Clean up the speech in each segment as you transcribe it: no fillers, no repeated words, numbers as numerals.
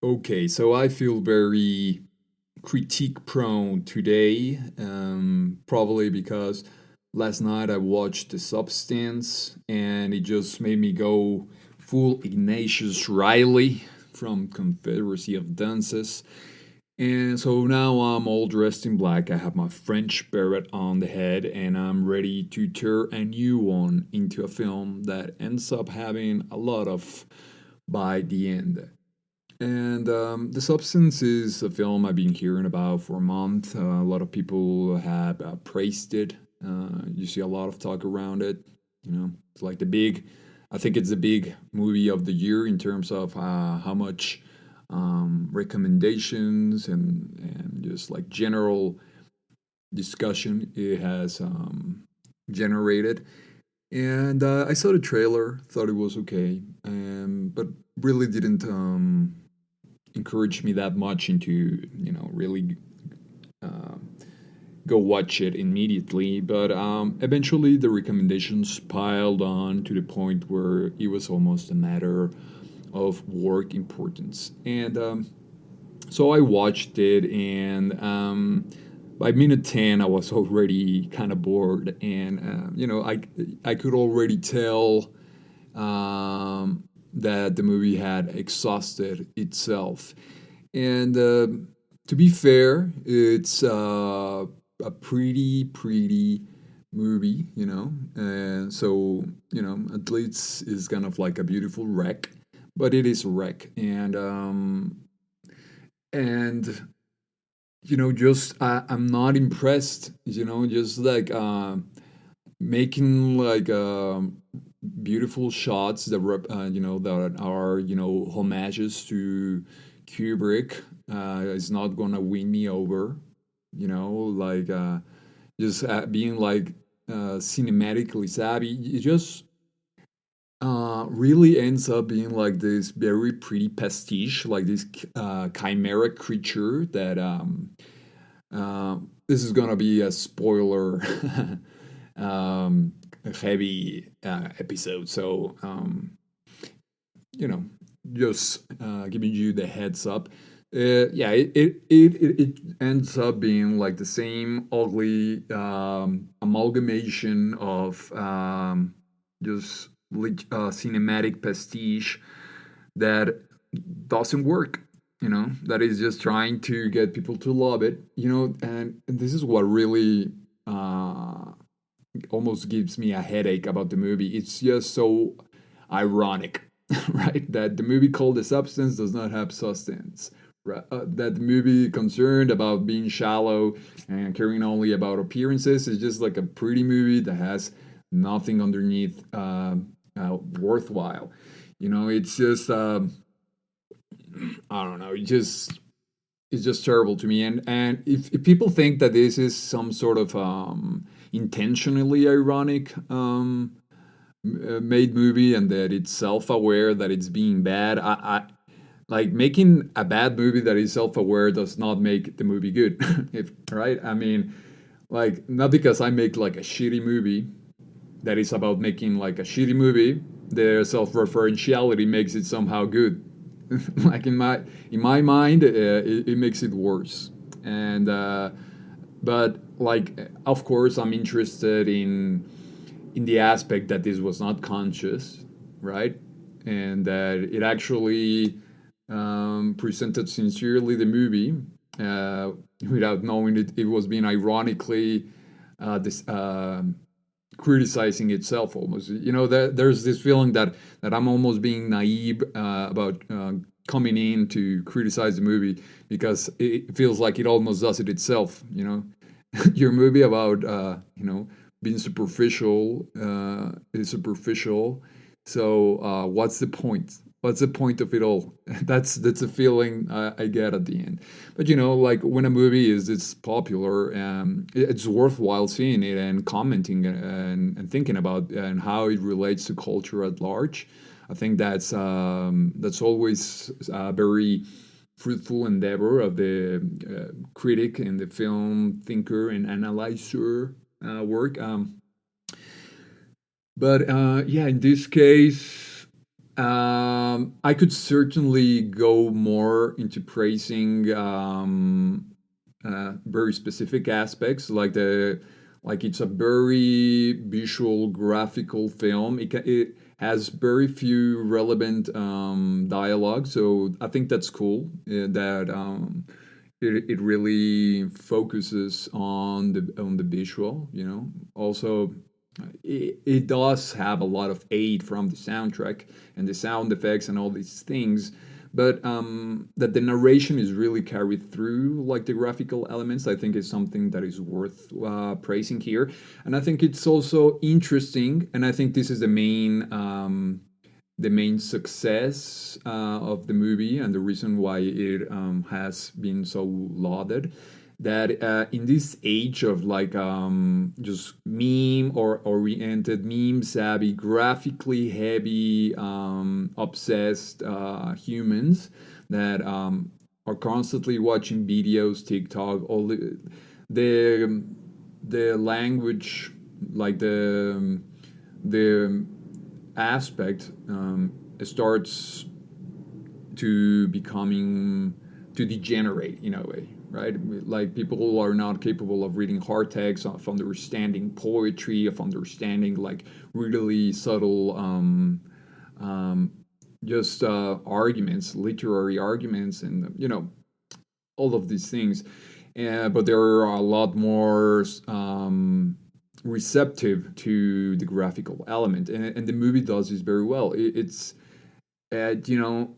Okay, so I feel very critique prone today, probably because last night I watched The Substance and it just made me go full Ignatius Riley from Confederacy of Dances. And so now I'm all dressed in black. I have my French beret on the head and I'm ready to turn a new one into a film that ends up having a lot of by the end. And The Substance is a film I've been hearing about for a month. A lot of people have praised it. You see a lot of talk around it. It's like I think it's the big movie of the year in terms of how much recommendations and just like general discussion it has generated. And I saw the trailer, thought it was okay, but really didn't encourage me that much into really uh, go watch it immediately. But eventually the recommendations piled on to the point where it was almost a matter of work importance. And so I watched it, and by minute 10 I was already kind of bored, and I could already tell that the movie had exhausted itself. And to be fair, it's a pretty movie, and so at least it's kind of like a beautiful wreck, but it is a wreck, and just I'm not impressed, just like making like beautiful shots that that are homages to Kubrick is not gonna win me over. Like just being like cinematically savvy. It just really ends up being like this very pretty pastiche, like this chimera creature that this is gonna be a spoiler heavy episode. So, you know, just giving you the heads up. Yeah, it ends up being like the same ugly amalgamation of just cinematic pastiche that doesn't work. That is just trying to get people to love it. And this is what really almost gives me a headache about the movie. It's just so ironic, right? That the movie called The Substance does not have substance. Right? That the movie concerned about being shallow and caring only about appearances is just like a pretty movie that has nothing underneath worthwhile. It's just I don't know. It's just terrible to me. And if people think that this is some sort of intentionally ironic made movie and that it's self-aware that it's being bad, I like making a bad movie that is self-aware does not make the movie good. If right, I mean, like not because I make like a shitty movie that is about making like a shitty movie, their self-referentiality makes it somehow good. Like in my mind, it makes it worse. And but like, of course, I'm interested in the aspect that this was not conscious, right? And that it actually presented sincerely the movie without knowing it was being ironically this criticizing itself almost. There's this feeling that I'm almost being naive about coming in to criticize the movie because it feels like it almost does it itself. Your movie about being superficial is superficial. So what's the point? What's the point of it all? That's a feeling I get at the end. But like when a movie is it's popular, it's worthwhile seeing it and commenting and thinking about and how it relates to culture at large. I think that's always a very fruitful endeavor of the critic and the film thinker and analyzer work. But yeah, in this case, I could certainly go more into praising very specific aspects, like it's a very visual, graphical film. It has very few relevant dialogue, so I think that's cool. That it really focuses on the visual. Also it does have a lot of aid from the soundtrack and the sound effects and all these things, but that the narration is really carried through, like the graphical elements, I think is something that is worth praising here. And I think it's also interesting, and I think this is the main success of the movie and the reason why it has been so lauded, that in this age of like just meme or oriented, meme savvy, graphically heavy, obsessed humans that are constantly watching videos, TikTok, all the the language, like the aspect starts to becoming to degenerate in a way, right? Like people are not capable of reading hard text, of understanding poetry, of understanding like really subtle just arguments, literary arguments, and all of these things. But there are a lot more receptive to the graphical element, and the movie does this very well. It's you know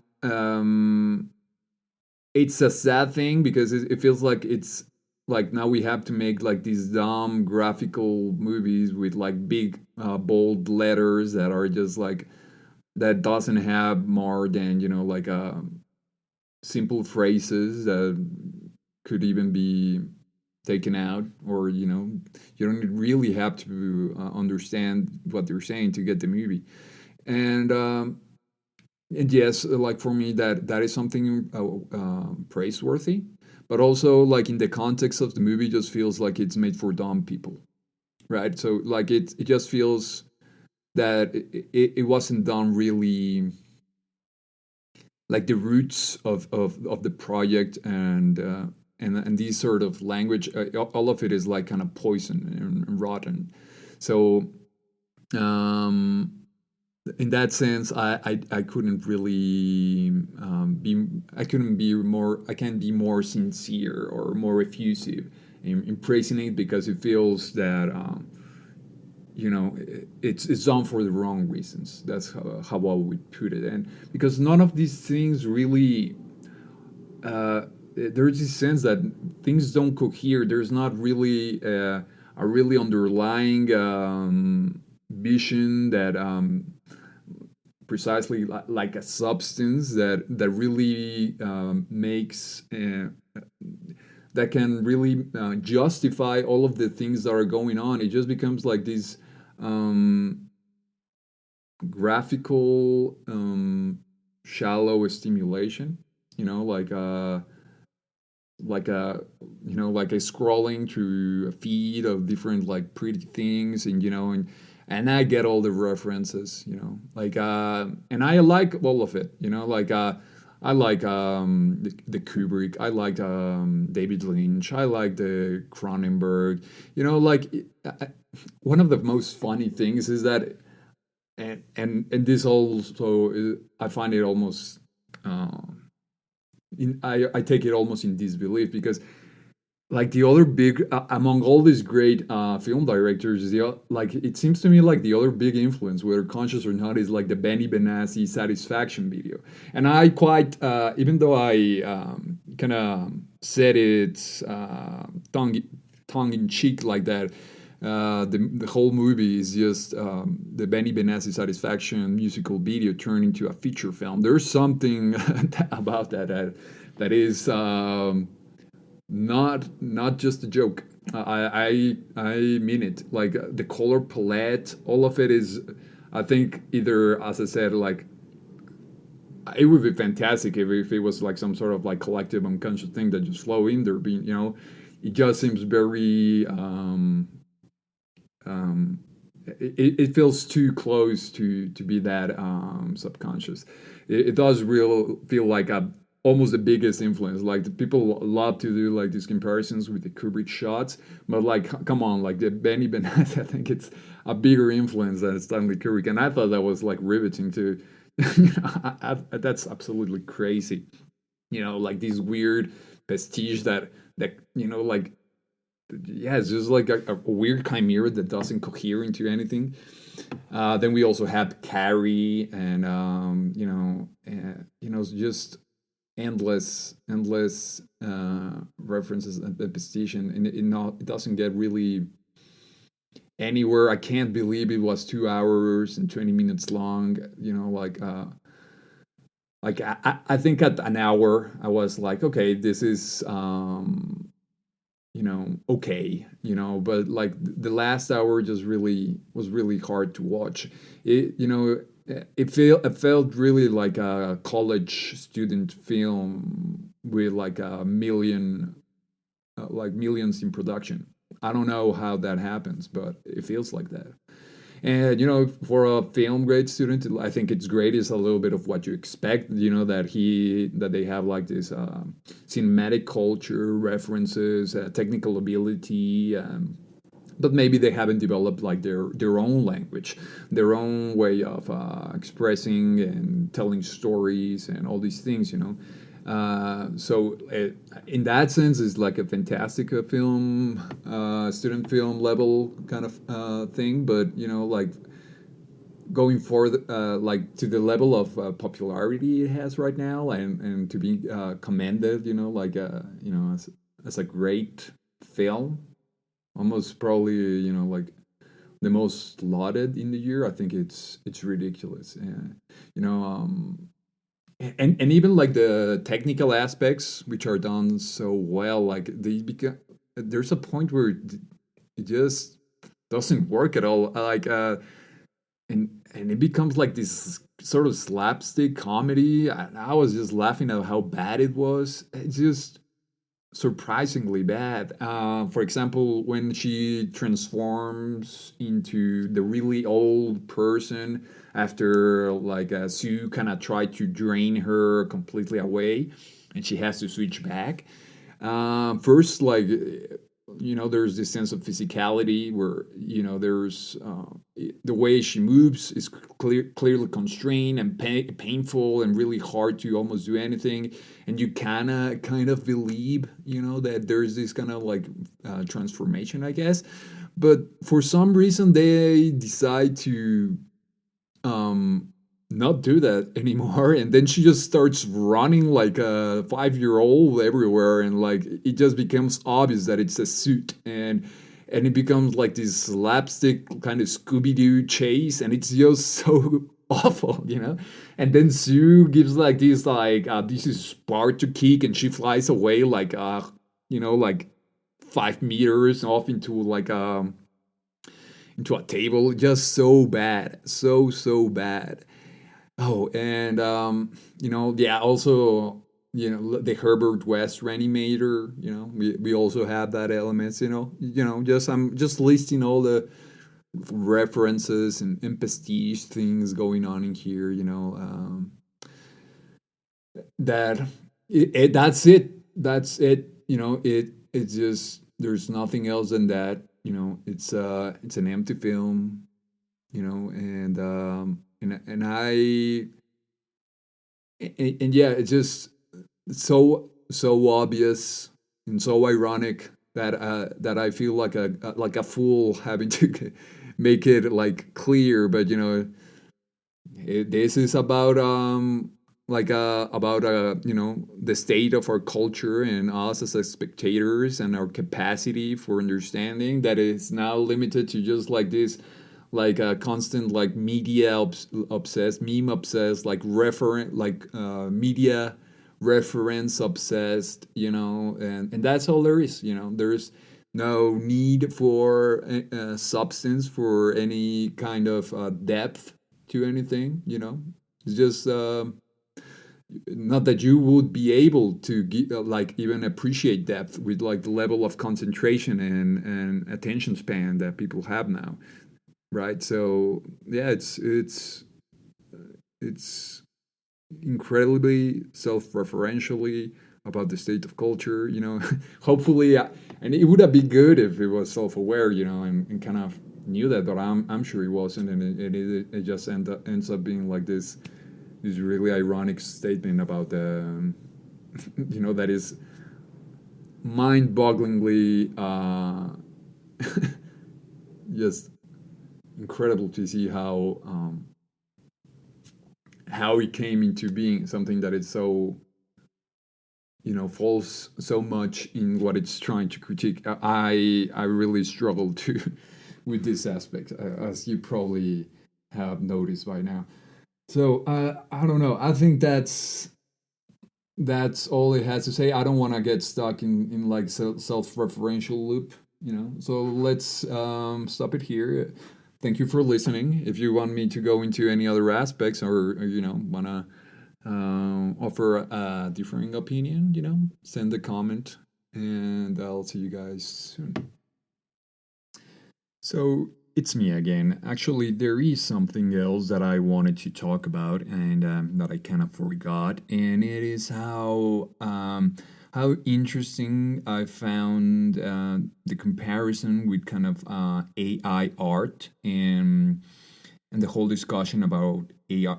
it's a sad thing because it feels like it's like now we have to make like these dumb graphical movies with like big bold letters that are just like that doesn't have more than like simple phrases that could even be taken out, or you don't really have to understand what they're saying to get the movie. And yes, like for me, that is something praiseworthy, but also like in the context of the movie, just feels like it's made for dumb people, right? So like it just feels that it wasn't done really, like the roots of the project, and these sort of language, all of it is like kind of poison and rotten. So um in that sense, I couldn't really be I couldn't be more I can't be more sincere or more effusive in praising it, because it feels that it's done for the wrong reasons. That's how I would put it. And because none of these things really there's this sense that things don't cohere. There's not really a really underlying vision that precisely like a substance that really makes that can really justify all of the things that are going on. It just becomes like this um, graphical shallow stimulation, like a like a scrolling through a feed of different like pretty things, and I get all the references, like and I like all of it, like I like the Kubrick, I like David Lynch, I like the Cronenberg, like one of the most funny things is that, and this also I find it almost I take it almost in disbelief, because like the other big among all these great film directors, like it seems to me like the other big influence, whether conscious or not, is like the Benny Benassi Satisfaction video. And I quite even though I kind of said it tongue in cheek like that, the whole movie is just the Benny Benassi Satisfaction musical video turned into a feature film. There's something about that is not just a joke. I mean it. Like the color palette, all of it is. I think either, as I said, like it would be fantastic if it was like some sort of like collective unconscious thing that just flow in there. Being, it just seems very um, it feels too close to be that subconscious. It does real feel like a almost the biggest influence. Like the people love to do like these comparisons with the Kubrick shots, but like come on, like the Benny Bennett, I think it's a bigger influence than Stanley Kubrick, and I thought that was like riveting too. That's absolutely crazy. Like these weird pastiche that like yeah, it's just like a weird chimera that doesn't cohere into anything. Then we also had Carrie, and just endless references and repetition, and it doesn't get really anywhere. I can't believe it was 2 hours and 20 minutes long. I think at an hour I was like, okay, this is okay, but like the last hour just really was really hard to watch. It felt really like a college student film with like a million like millions in production. I don't know how that happens, but it feels like that. And for a film grade student, I think it's great. It's a little bit of what you expect. That they have like this cinematic culture references, technical ability, but maybe they haven't developed like their own language, their own way of expressing and telling stories and all these things. So in that sense, it's like a fantastic film, student film level kind of thing. But like going forward, like to the level of popularity it has right now, and to be commended, like as a great film, almost probably like the most lauded in the year. I think it's ridiculous. And you know and even like the technical aspects which are done so well, like they become there's a point where it just doesn't work at all, like and it becomes like this sort of slapstick comedy, and I was just laughing at how bad it was. It's just surprisingly bad. For example, when she transforms into the really old person after like Sue kind of tried to drain her completely away, and she has to switch back. First, like there's this sense of physicality where there's the way she moves is clearly constrained and painful and really hard to almost do anything, and you kind of believe that there's this kind of like transformation, I guess. But for some reason they decide to um not do that anymore, and then she just starts running like a 5-year old everywhere, and like it just becomes obvious that it's a suit, and it becomes like this slapstick kind of Scooby-Doo chase, and it's just so awful. And then Sue gives like this is Sparta kick, and she flies away like 5 meters off into a table. Just so bad, so bad. Oh, and yeah, also, the Herbert West reanimator. We also have that elements. Just I'm just listing all the references and pastiche things going on in here. That that's it. That's it. It's just there's nothing else than that. It's an empty film. And and yeah, it's just so obvious and so ironic that I feel like a fool having to make it like clear. But this is about the state of our culture and us as spectators and our capacity for understanding that is now limited to just like this, like a constant like media obsessed, meme obsessed, like media reference obsessed, and that's all there is. There's no need for substance, for any kind of depth to anything. It's just not that you would be able to like even appreciate depth with like the level of concentration and attention span that people have now. right? So yeah, it's incredibly self-referentially about the state of culture, hopefully, and it would have been good if it was self-aware, and kind of knew that, but I'm sure it wasn't, and it just ends up being like this really ironic statement about the that is mind-bogglingly just incredible to see how it came into being something that is so falls so much in what it's trying to critique. I really struggle to with this aspect, as you probably have noticed by now. So I don't know. I think that's all it has to say. I don't want to get stuck in like self-referential loop. So let's stop it here. Thank you for listening. If you want me to go into any other aspects, or wanna offer a differing opinion, send a comment, and I'll see you guys soon. So it's me again. Actually, there is something else that I wanted to talk about, and that I kind of forgot, and it is how interesting I found the comparison with kind of AI art, and the whole discussion about AI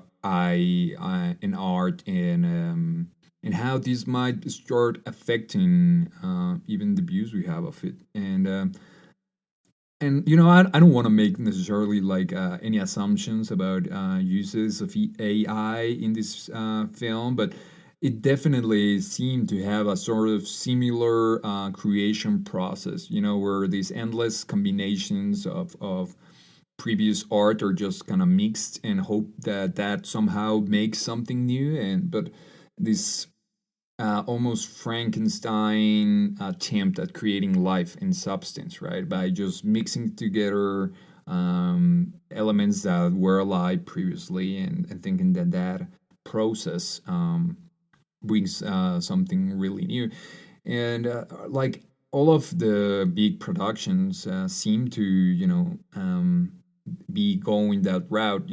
and art, and how this might start affecting even the views we have of it. And I don't want to make necessarily like any assumptions about uses of AI in this film, but it definitely seemed to have a sort of similar creation process, where these endless combinations of previous art are just kind of mixed and hope that that somehow makes something new. And but this almost Frankenstein attempt at creating life and substance, right? By just mixing together elements that were alive previously, and thinking that that process brings something really new. And like all of the big productions seem to, be going that route,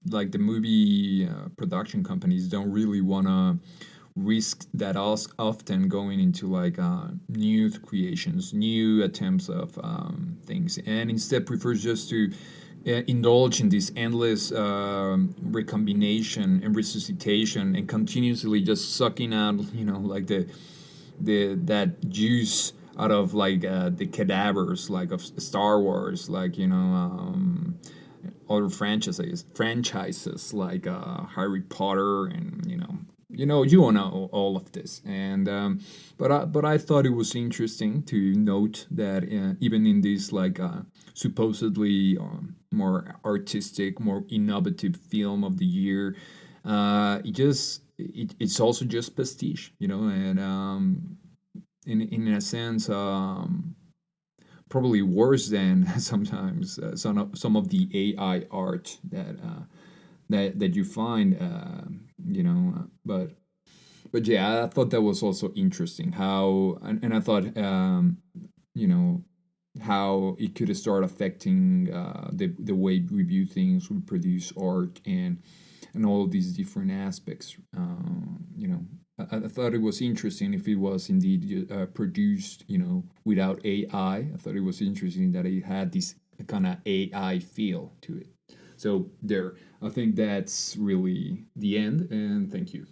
like the movie production companies don't really want to risk that often going into like new creations, new attempts of things, and instead prefers just to indulge in this endless recombination and resuscitation, and continuously just sucking out, like the that juice out of like the cadavers, like of Star Wars, like other franchises like Harry Potter, and you know all of this. And but I thought it was interesting to note that even in this like supposedly more artistic, more innovative film of the year, it's also just pastiche, and in a sense, probably worse than sometimes some of the AI art that you find, but yeah, I thought that was also interesting how, and I thought, you know how it could start affecting the way we view things, we produce art, and all of these different aspects. I thought it was interesting if it was indeed produced, without AI. I thought it was interesting that it had this kind of AI feel to it. So there, I think that's really the end, and thank you.